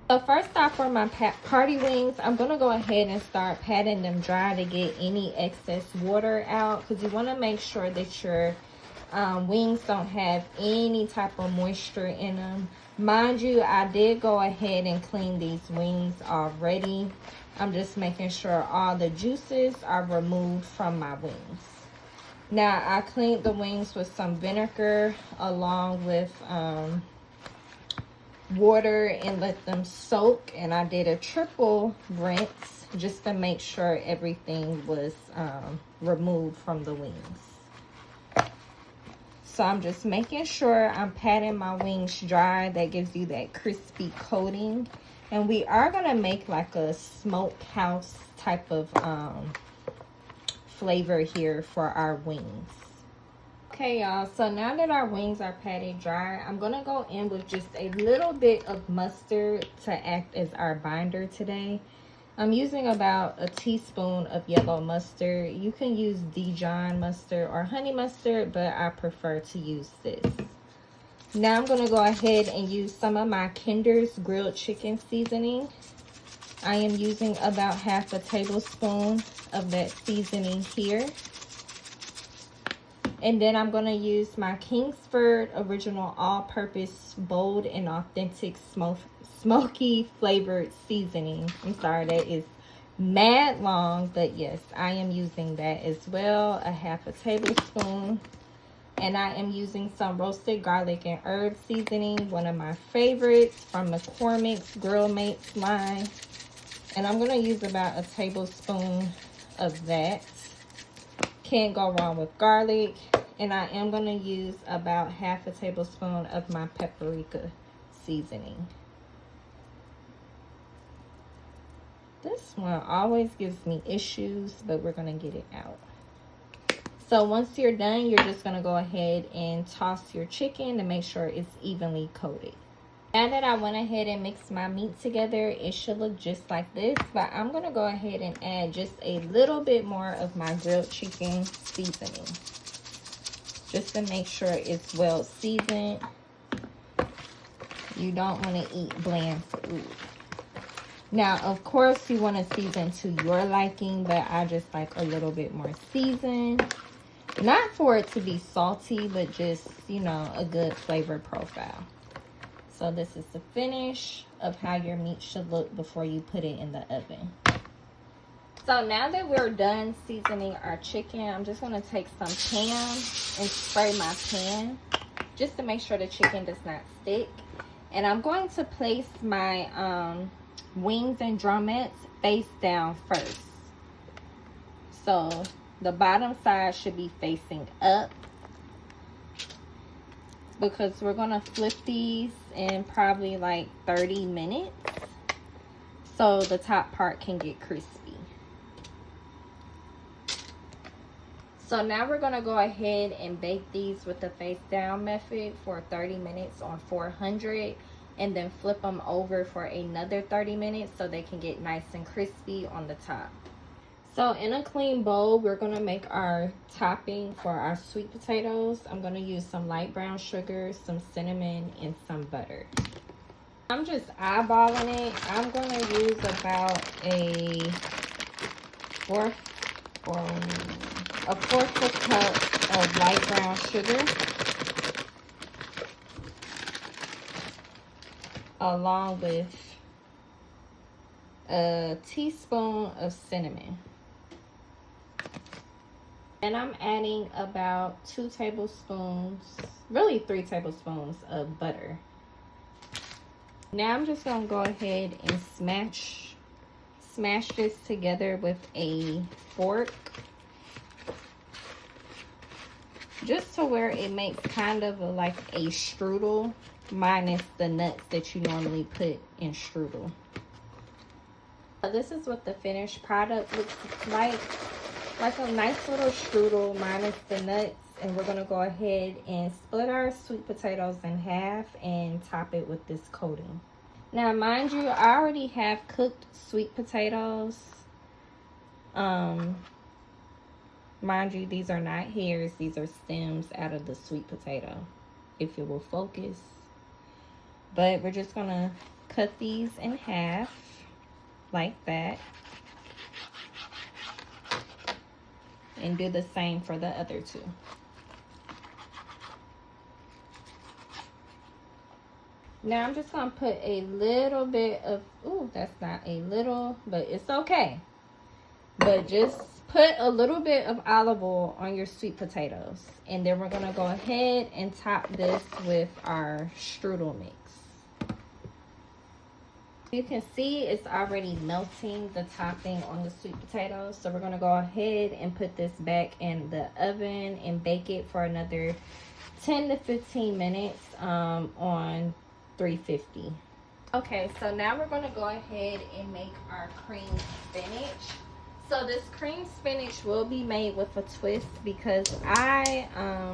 So first off, for my party wings, I'm going to go ahead and start patting them dry to get any excess water out, because you want to make sure that your wings don't have any type of moisture in them. Mind you, I did go ahead and clean these wings already. I'm just making sure all the juices are removed from my wings. Now, I cleaned the wings with some vinegar along with water and let them soak, and I did a triple rinse just to make sure everything was removed from the wings. So I'm just making sure I'm patting my wings dry. That gives you that crispy coating. And we are going to make like a smokehouse type of flavor here for our wings. Okay, y'all, so now that our wings are patted dry, I'm going to go in with just a little bit of mustard to act as our binder today. I'm using about a teaspoon of yellow mustard. You can use Dijon mustard or honey mustard, but I prefer to use this. Now I'm going to go ahead and use some of my Kinder's grilled chicken seasoning. I am using about half a tablespoon of that seasoning here. And then I'm going to use my Kingsford Original All-Purpose Bold and Authentic Smoky Flavored Seasoning. I'm sorry, that is mad long, but yes, I am using that as well, a half a tablespoon. And I am using some roasted garlic and herb seasoning, one of my favorites from McCormick's Grill Mates line. And I'm going to use about a tablespoon of that. Can't go wrong with garlic. And I am going to use about half a tablespoon of my paprika seasoning. This one always gives me issues, but we're going to get it out. So once you're done, you're just going to go ahead and toss your chicken to make sure it's evenly coated. Now that I went ahead and mixed my meat together, it should look just like this. But I'm going to go ahead and add just a little bit more of my grilled chicken seasoning, just to make sure it's well seasoned. You don't want to eat bland food. Now, of course, you want to season to your liking, but I just like a little bit more seasoned. Not for it to be salty, but just, you know, a good flavor profile. So this is the finish of how your meat should look before you put it in the oven. So now that we're done seasoning our chicken, I'm just going to take some Pam and spray my pan just to make sure the chicken does not stick. And I'm going to place my wings and drumettes face down first. So the bottom side should be facing up, because we're going to flip these in probably like 30 minutes so the top part can get crispy. So now we're going to go ahead and bake these with the face down method for 30 minutes on 400, and then flip them over for another 30 minutes so they can get nice and crispy on the top. So in a clean bowl, we're going to make our topping for our sweet potatoes. I'm going to use some light brown sugar, some cinnamon, and some butter. I'm just eyeballing it. I'm going to use about a fourth of a cup of light brown sugar, along with a teaspoon of cinnamon. And I'm adding about 2 tablespoons, really 3 tablespoons of butter. Now I'm just going to go ahead and smash this together with a fork, just to where it makes kind of like a strudel, minus the nuts that you normally put in strudel. So this is what the finished product looks like a nice little strudel minus the nuts. And we're going to go ahead and split our sweet potatoes in half and top it with this coating. Now, mind you, I already have cooked sweet potatoes. Mind you, these are not hairs. These are stems out of the sweet potato, if it will focus. But we're just going to cut these in half like that. And do the same for the other two. Now I'm just going to put a little bit of, ooh, that's not a little, but it's okay. But just put a little bit of olive oil on your sweet potatoes. And then we're going to go ahead and top this with our strudel mix. You can see it's already melting the topping on the sweet potatoes. So we're going to go ahead and put this back in the oven and bake it for another 10 to 15 minutes on 350. Okay, so now we're going to go ahead and make our cream spinach. So this cream spinach will be made with a twist because I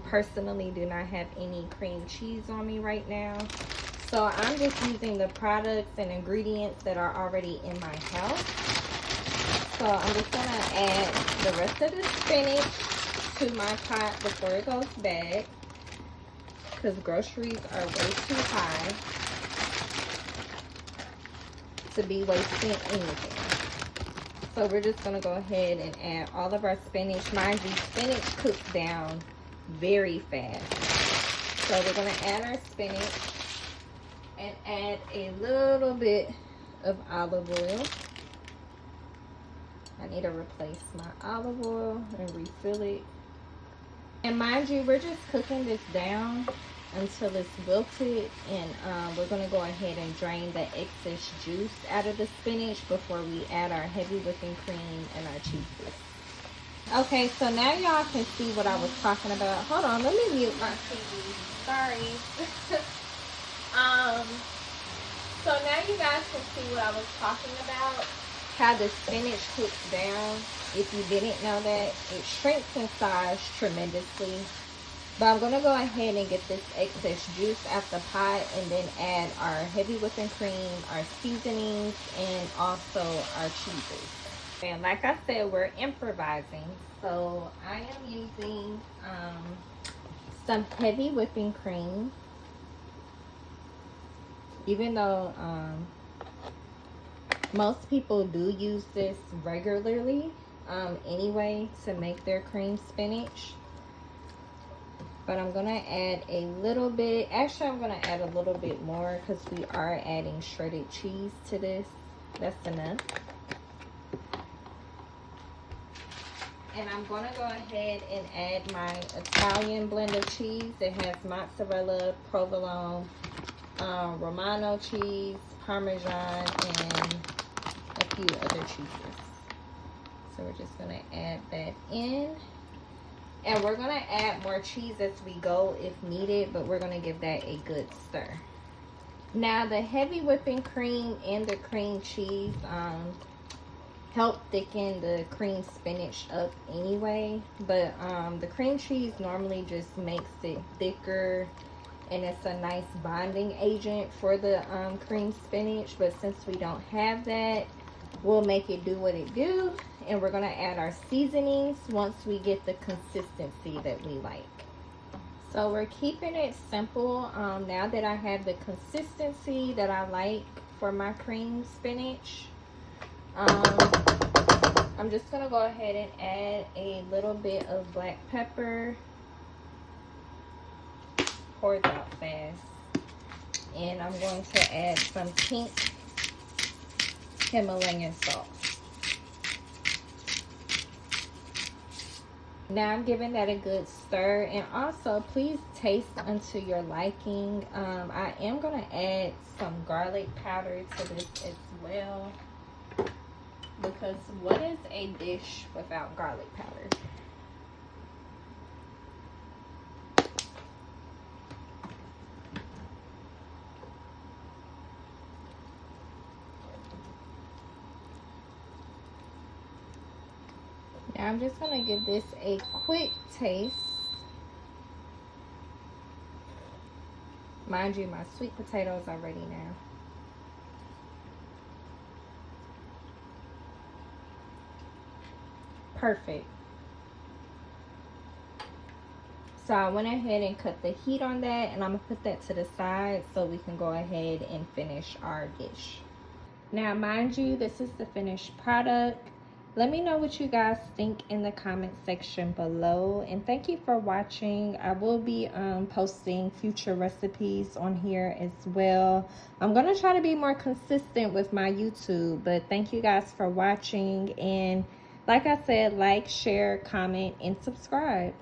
personally do not have any cream cheese on me right now. So I'm just using the products and ingredients that are already in my house. So I'm just going to add the rest of the spinach to my pot before it goes bad, because groceries are way too high to be wasting anything. So we're just going to go ahead and add all of our spinach. Mind you, spinach cooks down very fast. So we're going to add our spinach and add a little bit of olive oil. I need to replace my olive oil and refill it. And mind you, we're just cooking this down until it's wilted, and we're going to go ahead and drain the excess juice out of the spinach before we add our heavy whipping cream and our cheeses. Okay, so now y'all can see what I was talking about. Hold on, let me mute my TV. Sorry. So now you guys can see what I was talking about, how the spinach cooks down. If you didn't know that, it shrinks in size tremendously. But I'm going to go ahead and get this excess juice out the pot and then add our heavy whipping cream, our seasonings, and also our cheeses. And like I said, we're improvising. So I am using some heavy whipping cream. Even though most people do use this regularly anyway to make their cream spinach. But I'm going to add a little bit. Actually, I'm going to add a little bit more because we are adding shredded cheese to this. That's enough. And I'm going to go ahead and add my Italian blend of cheese. It has mozzarella, provolone, Romano cheese, Parmesan, and a few other cheeses. So we're just going to add that in. And we're going to add more cheese as we go if needed, but we're going to give that a good stir. Now the heavy whipping cream and the cream cheese help thicken the cream spinach up anyway. But the cream cheese normally just makes it thicker, and it's a nice bonding agent for the cream spinach. But since we don't have that, we'll make it do what it do. And we're going to add our seasonings once we get the consistency that we like. So we're keeping it simple. Now that I have the consistency that I like for my cream spinach, I'm just going to go ahead and add a little bit of black pepper. Pours out fast. And I'm going to add some pink Himalayan salt. Now I'm giving that a good stir, and also please taste unto your liking. I am going to add some garlic powder to this as well, because what is a dish without garlic powder? Now I'm just going to give this a quick taste. Mind you, my sweet potatoes are ready now. Perfect. So I went ahead and cut the heat on that, and I'm gonna put that to the side so we can go ahead and finish our dish. Now, mind you, this is the finished product. Let me know what you guys think in the comment section below, and thank you for watching. I will be posting future recipes on here as well. I'm gonna try to be more consistent with my YouTube, but thank you guys for watching, and like I said, like, share, comment, and subscribe.